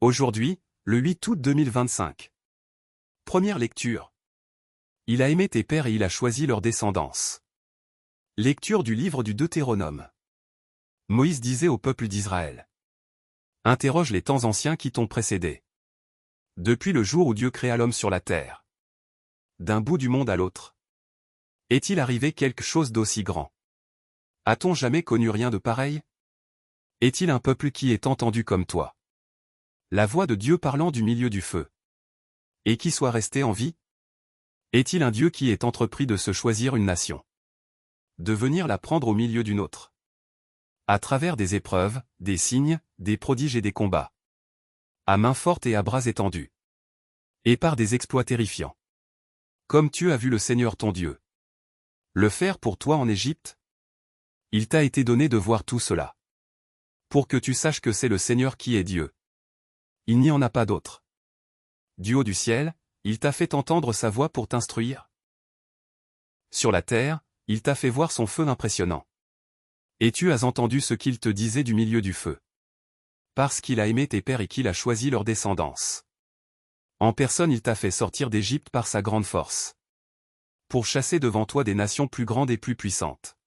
Aujourd'hui, le 8 août 2025. Première lecture. Il a aimé tes pères et il a choisi leur descendance. Lecture du livre du Deutéronome. Moïse disait au peuple d'Israël. Interroge les temps anciens qui t'ont précédé. Depuis le jour où Dieu créa l'homme sur la terre. D'un bout du monde à l'autre. Est-il arrivé quelque chose d'aussi grand? A-t-on jamais connu rien de pareil? Est-il un peuple qui est entendu comme toi? La voix de Dieu parlant du milieu du feu. Et qui soit resté en vie? Est-il un Dieu qui est entrepris de se choisir une nation? De venir la prendre au milieu d'une autre? À travers des épreuves, des signes, des prodiges et des combats. À main forte et à bras étendus. Et par des exploits terrifiants. Comme tu as vu le Seigneur ton Dieu. Le faire pour toi en Égypte? Il t'a été donné de voir tout cela. Pour que tu saches que c'est le Seigneur qui est Dieu. Il n'y en a pas d'autre. Du haut du ciel, il t'a fait entendre sa voix pour t'instruire. Sur la terre, il t'a fait voir son feu impressionnant. Et tu as entendu ce qu'il te disait du milieu du feu. Parce qu'il a aimé tes pères et qu'il a choisi leur descendance. En personne il t'a fait sortir d'Égypte par sa grande force. Pour chasser devant toi des nations plus grandes et plus puissantes.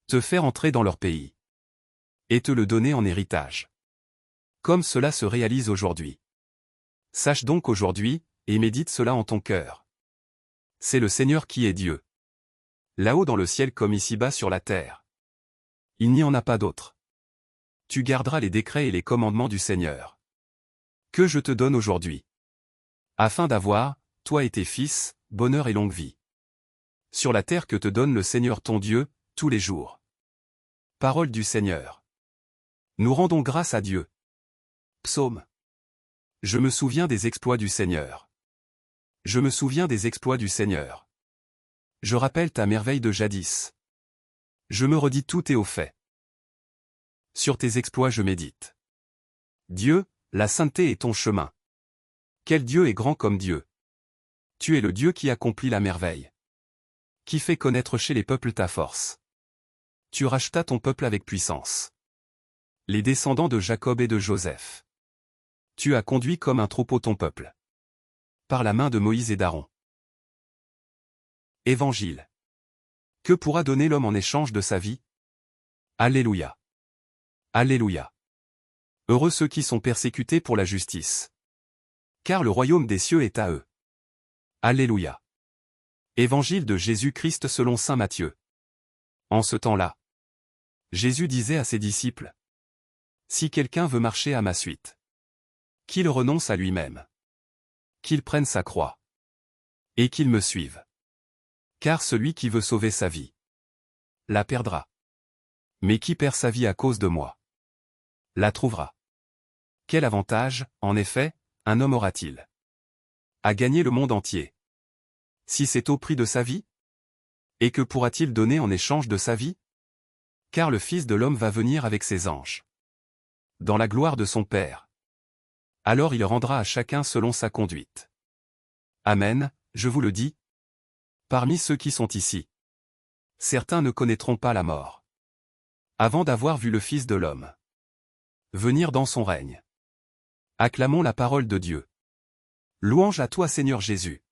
Te faire entrer dans leur pays. Et te le donner en héritage. Comme cela se réalise aujourd'hui. Sache donc aujourd'hui, et médite cela en ton cœur. C'est le Seigneur qui est Dieu. Là-haut dans le ciel comme ici-bas sur la terre. Il n'y en a pas d'autre. Tu garderas les décrets et les commandements du Seigneur. Que je te donne aujourd'hui. Afin d'avoir, toi et tes fils, bonheur et longue vie. Sur la terre que te donne le Seigneur ton Dieu, tous les jours. Parole du Seigneur. Nous rendons grâce à Dieu. Psaume. Je me souviens des exploits du Seigneur. Je me souviens des exploits du Seigneur. Je rappelle ta merveille de jadis. Je me redis tout et au fait. Sur tes exploits je médite. Dieu, la sainteté est ton chemin. Quel Dieu est grand comme Dieu. Tu es le Dieu qui accomplit la merveille. Qui fait connaître chez les peuples ta force. Tu rachetas ton peuple avec puissance. Les descendants de Jacob et de Joseph. Tu as conduit comme un troupeau ton peuple. Par la main de Moïse et d'Aaron. Évangile. Que pourra donner l'homme en échange de sa vie? Alléluia. Alléluia. Heureux ceux qui sont persécutés pour la justice. Car le royaume des cieux est à eux. Alléluia. Évangile de Jésus-Christ selon saint Matthieu. En ce temps-là, Jésus disait à ses disciples. Si quelqu'un veut marcher à ma suite, qu'il renonce à lui-même. Qu'il prenne sa croix. Et qu'il me suive. Car celui qui veut sauver sa vie, la perdra. Mais qui perd sa vie à cause de moi, la trouvera. Quel avantage, en effet, un homme aura-t-il à gagner le monde entier, si c'est au prix de sa vie? Et que pourra-t-il donner en échange de sa vie? Car le Fils de l'homme va venir avec ses anges. Dans la gloire de son Père. Alors il rendra à chacun selon sa conduite. Amen, je vous le dis. Parmi ceux qui sont ici, certains ne connaîtront pas la mort. Avant d'avoir vu le Fils de l'homme venir dans son règne. Acclamons la parole de Dieu. Louange à toi Seigneur Jésus.